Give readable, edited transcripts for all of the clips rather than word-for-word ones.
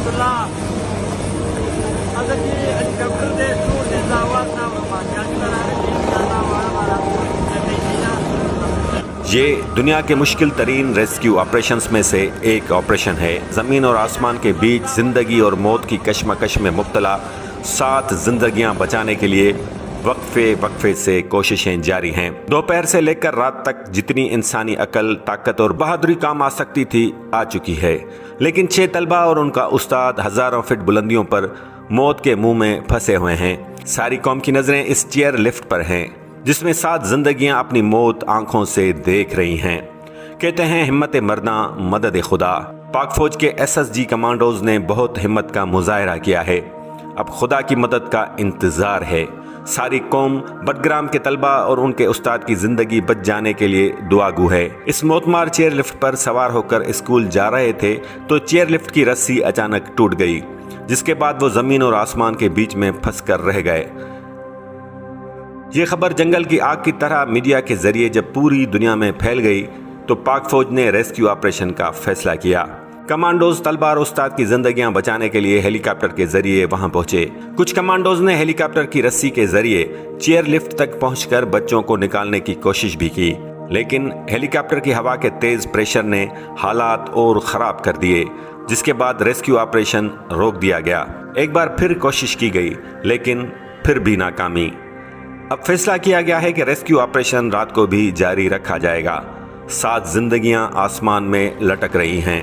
warahmatullah. Azaki helikopter de sur de zawat na یہ دنیا کے مشکل ترین ریسکیو آپریشنز میں سے ایک آپریشن ہے۔ زمین اور آسمان کے بیچ زندگی اور موت کی کشمکش میں مبتلا 7 زندگیاں بچانے کے لیے وقفے سے کوششیں جاری ہیں۔ دوپہر سے لے کر رات تک جتنی انسانی عقل، طاقت اور بہادری کام آ سکتی تھی آ چکی ہے، لیکن 6 طلبہ اور ان کا استاد ہزاروں فٹ بلندیوں پر موت کے منہ میں پھنسے ہوئے ہیں۔ ساری قوم کی نظریں اس چیئر لفٹ پر ہیں جس میں 7 زندگیاں اپنی موت آنکھوں سے دیکھ رہی ہیں۔ کہتے ہیں ہمت مرداں مدد خدا۔ پاک فوج کے SSG کمانڈوز نے بہت ہمت کا مظاہرہ کیا ہے، اب خدا کی مدد کا انتظار ہے۔ ساری قوم بٹگرام کے طلبہ اور ان کے استاد کی زندگی بچ جانے کے لیے دعا گو ہے۔ اس موتمار چیئر لفٹ پر سوار ہو کر اسکول جا رہے تھے تو چیئر لفٹ کی رسی اچانک ٹوٹ گئی، جس کے بعد وہ زمین اور آسمان کے بیچ میں پھنس کر رہ گئے۔ یہ خبر جنگل کی آگ کی طرح میڈیا کے ذریعے جب پوری دنیا میں پھیل گئی تو پاک فوج نے ریسکیو آپریشن کا فیصلہ کیا۔ کمانڈوز طلبہ اور استاد کی زندگیاں بچانے کے لیے ہیلی کاپٹر کے ذریعے وہاں پہنچے۔ کچھ کمانڈوز نے ہیلی کاپٹر کی رسی کے ذریعے چیئر لفٹ تک پہنچ کر بچوں کو نکالنے کی کوشش بھی کی، لیکن ہیلی کاپٹر کی ہوا کے تیز پریشر نے حالات اور خراب کر دیے، جس کے بعد ریسکیو آپریشن روک دیا گیا۔ ایک بار پھر کوشش کی گئی لیکن پھر بھی ناکامی۔ اب فیصلہ کیا گیا ہے کہ ریسکیو آپریشن رات کو بھی جاری رکھا جائے گا۔ 7 زندگیاں آسمان میں لٹک رہی ہیں۔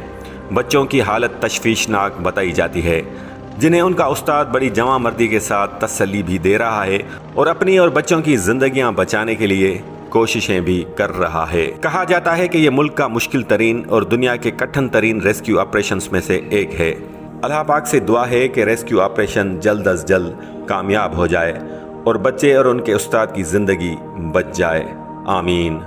بچوں کی حالت تشویشناک بتائی جاتی ہے، جنہیں ان کا استاد بڑی جواں مردی کے ساتھ تسلی بھی دے رہا ہے اور اپنی اور بچوں کی زندگیاں بچانے کے لیے کوششیں بھی کر رہا ہے۔ کہا جاتا ہے کہ یہ ملک کا مشکل ترین اور دنیا کے کٹھن ترین ریسکیو آپریشنز میں سے ایک ہے۔ اللہ پاک سے دعا ہے کہ ریسکیو آپریشن جلد از جلد کامیاب ہو جائے اور بچے اور ان کے استاد کی زندگی بچ جائے۔ آمین۔